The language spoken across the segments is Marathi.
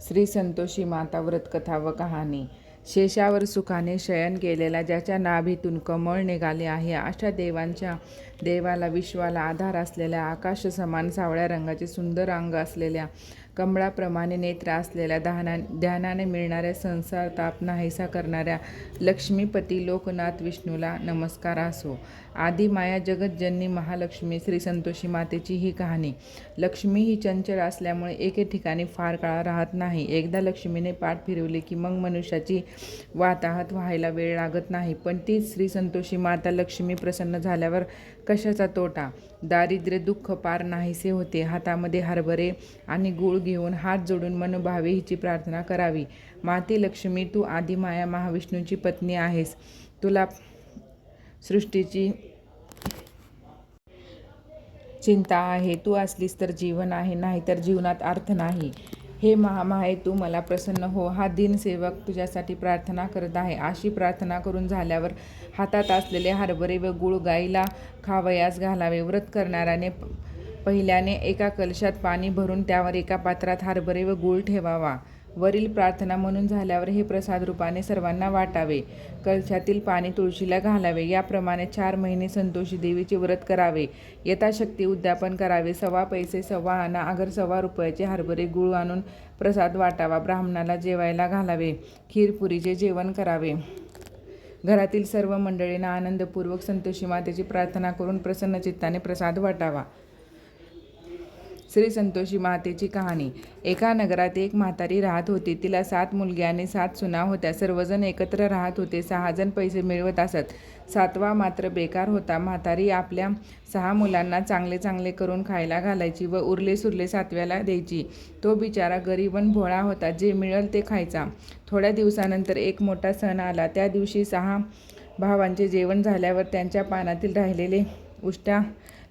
श्री संतोषी माता व्रतकथा व कहाणी. शेषावर सुखाने शयन केलेला, ज्याच्या नाभीतून कमळ निघाले आहे, अशा देवाला विश्वाला आधार असलेल्या, आकाश समान सावळ्या रंगाचे सुंदर अंग असलेल्या, कमळाप्रमाणे नेत्र असलेल्या, ध्यानाने मिळणाऱ्या संसार ताप नाहीसा करणाऱ्या लक्ष्मीपती लोकनाथ विष्णूला नमस्कार असो. आदिमाया जगतजननी महालक्ष्मी श्री संतोषी मातेची ही कहाणी. लक्ष्मी ही चंचल असल्यामुळे एके ठिकाणी फार काळ राहत नाही. एकदा लक्ष्मीने पाठ फिरवली की मग मनुष्याची वाताहत व्हायला वेळ लागत नाही. पण तीच श्री संतोषी माता लक्ष्मी प्रसन्न झाल्यावर कशाचा तोटा. दारिद्र्य दुःख पार नाहीसे होते. हातामध्ये हरभरे आणि गूळ घेऊन हात जोडून मनोभावे हिची प्रार्थना करावी. माते लक्ष्मी, तू आदिमाया महाविष्णूची पत्नी आहेस. तुला सृष्टीची चिंता आहे. तू असलीस तर जीवन आहे, नाही तर जीवनात अर्थ नाही. हे महामाये, तू मला प्रसन्न हो. हा दीनसेवक तुझ्यासाठी प्रार्थना करत आहे. अशी प्रार्थना करून झाल्यावर हातात असलेले हरभरे व गूळ गाईला खावयास घालावे. व्रत करणाऱ्याने पहिल्याने एका कलशात पाणी भरून त्यावर एका पात्रात हरभरे व गूळ ठेवावा. वरील प्रार्थना म्हणून झाल्यावर हे प्रसाद रूपाने सर्वांना वाटावे. कलशातील पाणी तुळशीला घालावे. याप्रमाणे 4 महिने संतोषी देवीचे व्रत करावे. यथाशक्ती उद्यापन करावे. सव्वा पैसे, सव्वा आणा, अगर सव्वा रुपयाचे हरभरे गूळ आणून प्रसाद वाटावा. ब्राह्मणाला जेवायला घालावे. खीरपुरीचे जेवण करावे. घरातील सर्व मंडळींना आनंदपूर्वक संतोषी मातेची प्रार्थना करून प्रसन्न चित्ताने प्रसाद वाटावा. श्री संतोषी मातेची कहाणी. एका नगरात एक म्हातारी राहत होती. तिला 7 मुलगे आणि 7 सुना होत्या. सर्वजण एकत्र राहत होते. 6 जण पैसे मिळवत असत. 7वा मात्र बेकार होता. म्हातारी आपल्या 6 मुलांना चांगले चांगले करून खायला घालायची व उरले सुरले 7व्याला द्यायची. तो बिचारा गरीब व भोळा होता. जे मिळेल ते खायचा. थोड्या दिवसानंतर एक मोठा सण आला. त्या दिवशी 6 भावांचे जेवण झाल्यावर त्यांच्या पानातील राहिलेले उष्ट्या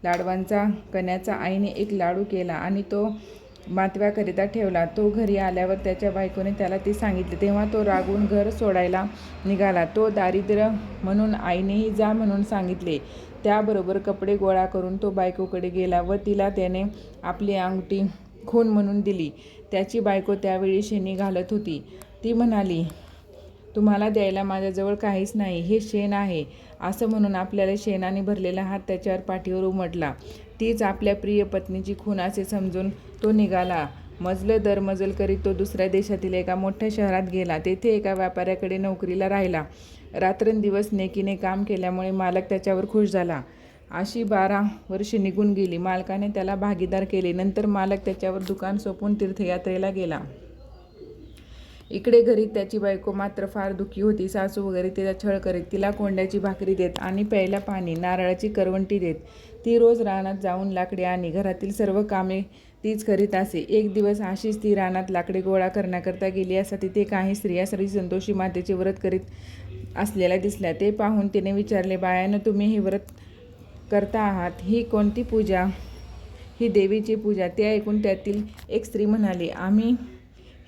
लाडवांचा कण्याचा आईने एक लाडू केला आणि तो मातव्याकरिता ठेवला. तो घरी आल्यावर त्याच्या बायकोने त्याला ते सांगितले. तेव्हा तो रागून घर सोडायला निघाला. तो दारिद्र्य म्हणून आईनेही जा म्हणून सांगितले. त्याबरोबर कपडे गोळा करून तो बायकोकडे गेला व तिला त्याने आपली अंगठी खून म्हणून दिली. त्याची बायको त्यावेळी शेणी घालत होती. ती म्हणाली, तुम्हाला द्यायला माझ्याजवळ काहीच नाही. हे शेण आहे. असं म्हणून आपल्याला शेणाने भरलेला हात त्याच्यावर पाठीवर उमटला. तीच आपल्या प्रिय पत्नीची खून असे समजून तो निघाला. मजल दर मजल करीत तो दुसऱ्या देशातील एका मोठ्या शहरात गेला. तेथे एका व्यापाऱ्याकडे नोकरीला राहिला. रात्रंदिवस नेकीने काम केल्यामुळे मालक त्याच्यावर खुश झाला. अशी 12 वर्षे निघून गेली. मालकाने त्याला भागीदार केले. नंतर मालक त्याच्यावर दुकान सोपून तीर्थयात्रेला गेला. इकडे घरी त्याची बायको मात्र फार दुःखी होती. सासू वगैरे तिला छळ करीत. तिला कोंड्याची भाकरी देत आणि प्यायला पाणी, नारळाची करवंटी देत. ती रोज रानात जाऊन लाकडे आणि घरातील सर्व कामे तीच करीत असे. एक दिवस अशीच ती रानात लाकडे गोळा करण्याकरता गेली असता तिथे काही स्त्रिया श्री संतोषी मातेचे व्रत करीत असलेल्या दिसल्या. ते पाहून तिने विचारले, बायानं, तुम्ही हे व्रत करता आहात, ही कोणती पूजा? ही देवीची पूजा. ते ऐकून त्यातील एक स्त्री म्हणाली, आम्ही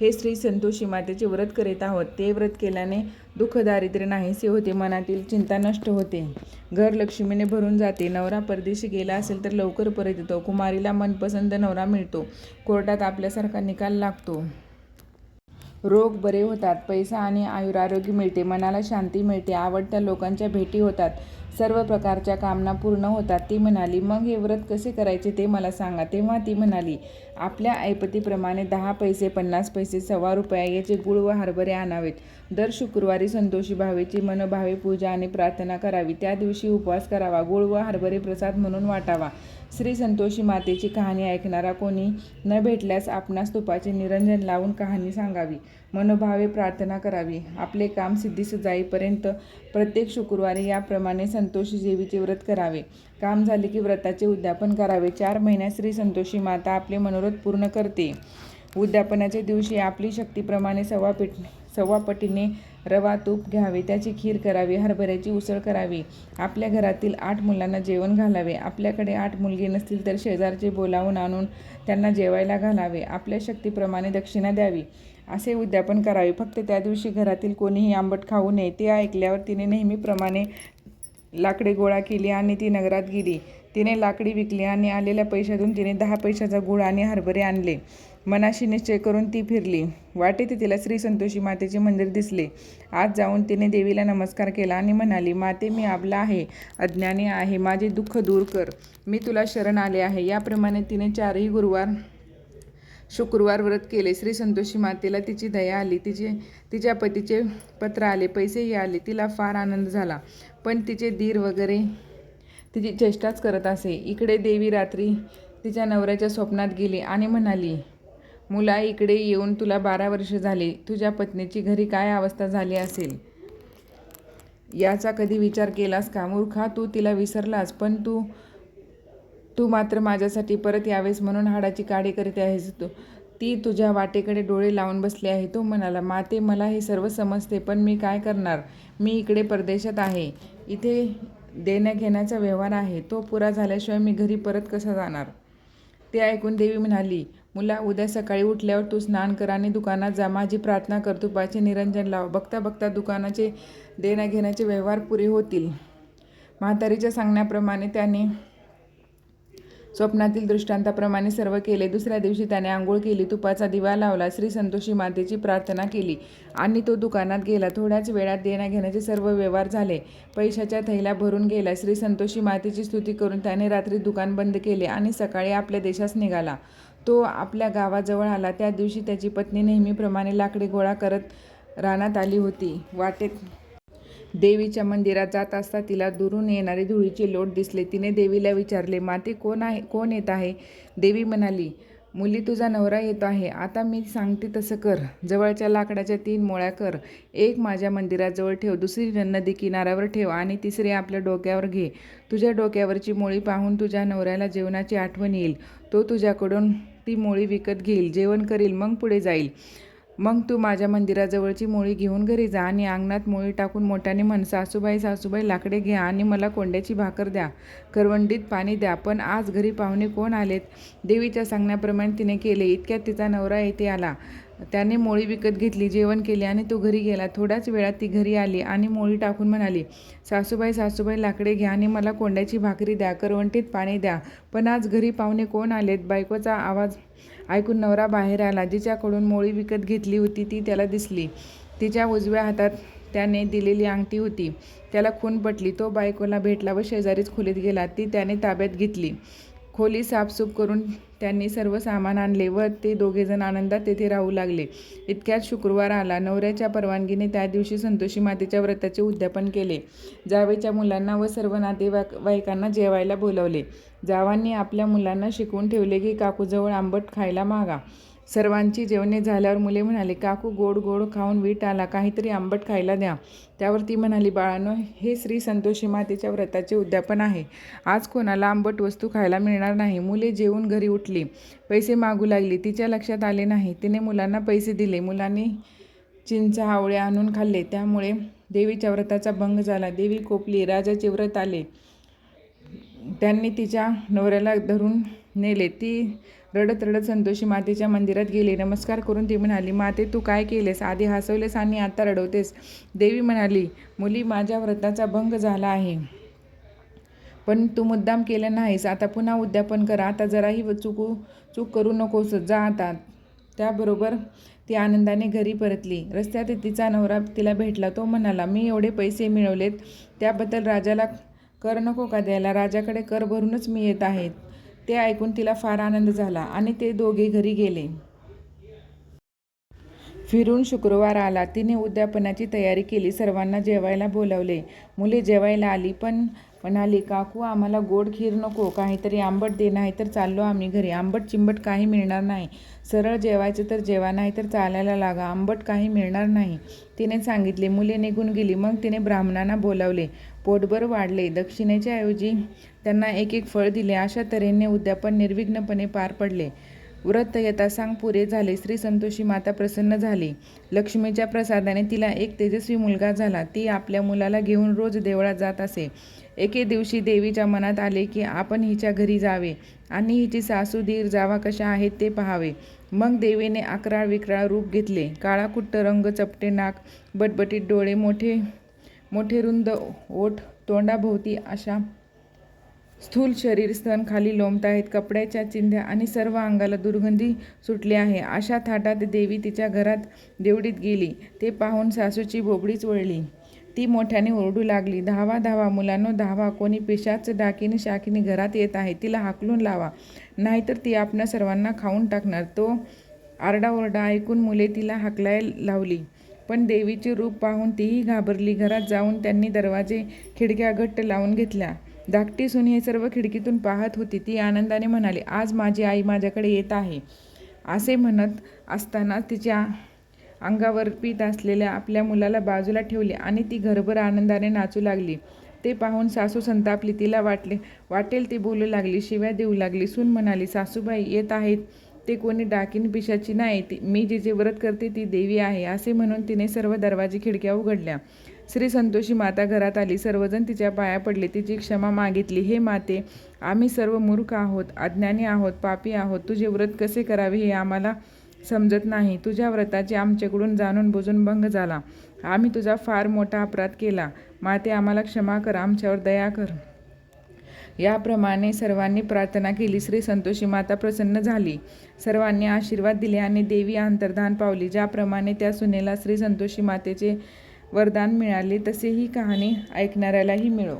हे श्री संतोषी मातेचे व्रत करीत आहोत. ते व्रत केल्याने दुःख दारिद्र्य नाहीसे होते. मनातील चिंता नष्ट होते. घर लक्ष्मीने भरून जाते. नवरा परदेशी गेला असेल तर लवकर परत येतो. कुमारीला मनपसंत नवरा मिळतो. कोर्टात आपल्यासारखा निकाल लागतो. रोग बरे होतात. पैसा आणि आयुरारोग्य मिळते. मनाला शांती मिळते. आवडत्या लोकांच्या भेटी होतात. सर्व प्रकारच्या कामना पूर्ण होतात. ती म्हणाली, मग हे व्रत कसे करायचे ते मला सांगा. तेव्हा ती म्हणाली, आपल्या ऐपतीप्रमाणे 10 पैसे, 50 पैसे, सव्वा रुपया याचे गूळ व हरभरे आणावेत. दर शुक्रवारी संतोषी भावेची मनोभावे पूजा आणि प्रार्थना करावी. त्या दिवशी उपवास करावा. गूळ व हरभरे प्रसाद म्हणून वाटावा. श्री संतोषी मातेची कहाणी ऐकणारा कोणी न भेटल्यास आपणास तुपाचे निरंजन लावून कहाणी सांगावी. मनोभावे प्रार्थना करावी. आपले काम सिद्धीस जाईपर्यंत प्रत्येक शुक्रवारी याप्रमाणे संतोषी देवीचे व्रत करावे. काम झाले की व्रताचे उद्यापन करावे. 4 महिन्यात श्री संतोषी माता आपले मनोरथ पूर्ण करते. उद्यापनाच्या दिवशी आपली शक्तीप्रमाणे सव्वा पटीने रवा तूप घ्यावे. त्याची खीर करावी. हरभऱ्याची उसळ करावी. आपल्या घरातील 8 मुलांना जेवण घालावे. आपल्याकडे 8 मुलगे नसतील तर शेजारचे बोलावून आणून त्यांना जेवायला घालावे. आपल्या शक्तीप्रमाणे दक्षिणा द्यावी. असे उद्यापन करावे. फक्त त्या दिवशी घरातील कोणीही आंबट खाऊ नये. ते ऐकल्यावर तिने नेहमीप्रमाणे लाकडे गोळा केली आणि ती नगरात गेली. तिने लाकडी विकली आणि आलेल्या पैशातून तिने 10 पैशाचा गूळ आणि हरभरे आणले. मनाशी निश्चय करून ती फिरली. वाटेत तिला श्री संतोषी मातेचे मंदिर दिसले. आत जाऊन तिने देवीला नमस्कार केला आणि म्हणाली, माते, मी अबला आहे, अज्ञानी आहे, माझे दुःख दूर कर, मी तुला शरण आले आहे. याप्रमाणे तिने 4ही शुक्रवार व्रत केले. श्री संतोषी मातेला तिची दया आली. तिच्या पतीचे पत्र आले, पैसेही आले. तिला फार आनंद झाला. पण तिचे दीर वगैरे तिची चेष्टाच करत असे. इकडे देवी रात्री तिच्या नवऱ्याच्या स्वप्नात गेली आणि म्हणाली, मुला, इकडे येऊन तुला 12 वर्ष झाली. तुझ्या पत्नीची घरी काय अवस्था झाली असेल याचा कधी विचार केलास का? मूर्खा, तू तिला विसरलास, पण तू मात्र माझ्यासाठी परत यावेस म्हणून हाडाची काडी करीत आहेस. ती तुझ्या वाटेकडे डोळे लावून बसली आहे. तो म्हणाला, माते, मला हे सर्व समजते, पण मी काय करणार? मी इकडे परदेशात आहे. इथे देण्याघेण्याचा व्यवहार आहे. तो पुरा झाल्याशिवाय मी घरी परत कसा जाणार? ते ऐकून देवी म्हणाली, मुला, उद्या सकाळी उठल्यावर तू स्नान कर आणि दुकानात जा. माझी प्रार्थना कर, तुपाचे निरंजन लाव. बघता बघता दुकानाचे देण्याघेण्याचे व्यवहार पुरे होतील. म्हातारीच्या सांगण्याप्रमाणे त्याने स्वप्नातील दृष्टांताप्रमाणे सर्व केले. दुसऱ्या दिवशी त्याने आंघोळ केली, तुपाचा दिवा लावला, श्री संतोषी मातेची प्रार्थना केली आणि तो दुकानात गेला. थोड्याच वेळात देण्याघेण्याचे सर्व व्यवहार झाले. पैशाच्या थैल्या भरून गेल्या. श्री संतोषी मातेची स्तुती करून त्याने रात्री दुकान बंद केले आणि सकाळी आपल्या देशास निघाला. तो आपल्या गावाजवळ आला. त्या दिवशी त्याची पत्नी नेहमीप्रमाणे लाकडे गोळा करत रानात आली होती. वाटेत देवीच्या मंदिरात जात असता तिला दुरून येणारे धुळीचे लोट दिसले. तिने देवीला विचारले, माते, कोण येत आहे? देवी म्हणाली, मुली, तुझा नवरा येतो आहे. आता मी सांगते तसं कर. जवळच्या लाकडाच्या 3 मोळ्या कर. एक माझ्या मंदिराजवळ ठेव, दुसरी नदी किनाऱ्यावर ठेव आणि तिसरी आपल्या डोक्यावर घे. तुझ्या डोक्यावरची मोळी पाहून तुझ्या नवऱ्याला जेवणाची आठवण येईल. तो तुझ्याकडून ती मोळी विकत घेईल, जेवण करील, मग पुढे जाईल. मग तू माझ्या मंदिराजवळची मोळी घेऊन घरी जा आणि अंगणात मोळी टाकून मोठ्याने म्हण, सासूबाई, सासूबाई, लाकडे घ्या आणि मला कोंड्याची भाकर द्या, करवंडीत पाणी द्या. पण आज घरी पाहुणे कोण आलेत? देवीच्या सांगण्याप्रमाणे तिने केले. इतक्यात तिचा नवरा येथे आला. त्याने मोळी विकत घेतली, जेवण केले आणि तो घरी गेला. थोड्याच वेळात ती घरी आली आणि मोळी टाकून म्हणाली, सासूबाई, सासूबाई, लाकडे घ्या आणि मला कोंड्याची भाकरी द्या, करवंटीत पाणी द्या. पण आज घरी पाहुणे कोण आलेत? बायकोचा आवाज ऐकून नवरा बाहेर आला. जिच्याकडून मोळी विकत घेतली होती ती त्याला दिसली. तिच्या उजव्या हातात त्याने दिलेली अंगठी होती. त्याला खून पटली. तो बायकोला भेटला व शेजारीच खोलीत गेला. ती त्याने ताब्यात घेतली. खोली साफसूफ करून त्यांनी सर्व सामान आणले व ते दोघेजण आनंदात तेथे राहू लागले. इतक्यात शुक्रवार आला. नवऱ्याच्या परवानगीने त्या दिवशी संतोषी मातेच्या व्रताचे उद्यापन केले. जावेच्या मुलांना व सर्व नातेवाईकांना जेवायला बोलवले. जावांनी आपल्या मुलांना शिकवून ठेवले की काकूजवळ आंबट खायला मागा. सर्वांची जेवणे झाल्यावर मुले म्हणाले, काकू, गोड गोड खाऊन वीट आला, काहीतरी आंबट खायला द्या. त्यावर ती म्हणाली, बाळांनो, हे श्री संतोषी मातेच्या व्रताचे उद्यापन आहे. आज कोणाला आंबट वस्तू खायला मिळणार नाही. मुले जेवून घरी उठली. पैसे मागू लागली. तिच्या लक्षात आले नाही. तिने मुलांना पैसे दिले. मुलांनी चिंच, आवळे आणून खाल्ले. त्यामुळे देवीच्या व्रताचा भंग झाला. देवी कोपली. राजाचे व्रत आले. त्यांनी तिच्या नवऱ्याला धरून नेले. ती रडत रडत संतोषी मातेच्या मंदिरात गेली. नमस्कार करून ती म्हणाली, माते, तू काय केलेस? आधी हसवलेस आणि आता रडवतेस. देवी म्हणाली, मुली, माझ्या व्रताचा भंग झाला आहे, पण तू मुद्दाम केलं नाहीस. आता पुन्हा उद्यापन कर. आता जराही चूक करू नकोस. जा आता. त्याबरोबर ती आनंदाने घरी परतली. रस्त्यात तिचा नवरा तिला भेटला. तो म्हणाला, मी एवढे पैसे मिळवलेत, त्याबद्दल राजाला कर नको का द्यायला? राजाकडे कर भरूनच मी येत आहे. ते ऐकून तिला फार आनंद झाला आणि ते दोघे घरी गेले. फिरून शुक्रवार आला. तिने उद्यापनाची तयारी केली. सर्वांना जेवायला बोलावले. मुले जेवायला आली, पण म्हणाली, काकू, आम्हाला गोड खीर नको, काहीतरी आंबट दे, नाही तर चाललो आम्ही घरी. आंबट चिंबट काही मिळणार नाही. सरळ जेवायचं तर जेवा, नाही तर चालायला लागा. आंबट काही मिळणार नाही, तिने सांगितले. मुले निघून गेली. मग तिने ब्राह्मणांना बोलावले. पोटभर वाढले. दक्षिणेच्या ऐवजी त्यांना एक एक फळ दिले. अशा तऱ्हेने उद्यापन निर्विघ्नपणे पार पडले. व्रत यथासांग पुरे झाले. श्री संतोषी माता प्रसन्न झाली. लक्ष्मीच्या प्रसादाने तिला एक तेजस्वी मुलगा झाला. ती आपल्या मुलाला घेऊन रोज देवळात जात असे. एके दिवशी देवीच्या मनात आले की आपण हिच्या घरी जावे आणि हिची सासू, दीर, जावा कशा आहेत ते पाहावे. मग देवीने अकराळ विक्राळ रूप घेतले. काळाकुट्ट रंग, चपटे नाक, बटबटीत डोळे, मोठे रुंद ओठ, तोंडाभोवती अशा स्थूल शरीर, स्तन खाली लोंबत आहेत, कपड्याच्या चिंध्या आणि सर्व अंगाला दुर्गंधी सुटली आहे. अशा थाटात देवी तिच्या घरात देवडीत गेली. ते पाहून सासूची बोबडीच वळली. ती मोठ्याने ओरडू लागली, धावा धावा मुलांनो धावा, कोणी पिशाच डाकिनी शाकिनी घरात येत आहे, तिला हाकलून लावा, नाहीतर ती आपणा सर्वांना खाऊन टाकणार. तो आरडाओरडा ऐकून मुले तिला हाकलाय लावली, पण देवीचे रूप पाहून तीही घाबरली. घरात जाऊन त्यांनी दरवाजे खिडक्या घट्ट लावून घेतल्या. धाकटी सून हे सर्व खिडकीतून पाहत होती. ती आनंदाने म्हणाली, आज माझी आई माझ्याकडे येत आहे. असे म्हणत असताना तिच्या अंगावर पीत असलेल्या आपल्या मुलाला बाजूला ठेवले आणि ती घरभर आनंदाने नाचू लागली. ते पाहून सासू संतापली. तिला वाटेल ती बोलू लागली, शिव्या देऊ लागली. सून म्हणाली, सासूबाई येत आहेत ते कोणी डाकिनी पिशाची नाही, मी जिचे व्रत करते ती देवी आहे. असे म्हणून तिने सर्व दरवाजे खिडक्या उघडल्या. श्री संतोषी माता घरात आली. सर्वजण तिच्या पाया पडले. तिची क्षमा मागितली. हे माते, आम्ही सर्व मूर्ख आहोत, अज्ञानी आहोत, पापी आहोत. तुझे व्रत कसे करावे हे आम्हाला समजत नाही. तुझ्या व्रताचे आमच्याकडून जाणून बुजून भंग झाला. आम्ही तुझा फार मोठा अपराध केला. माते, आम्हाला क्षमा कर, आमच्यावर दया कर. याप्रमाणे सर्वांनी प्रार्थना केली. श्री संतोषी माता प्रसन्न झाली. सर्वांनी आशीर्वाद दिले आणि देवी अंतर्धान पावली. ज्याप्रमाणे त्या सुनेला श्री संतोषी मातेचे वरदान मिळाले, तसे ही कहाणी ऐकणाऱ्यालाही मिळो.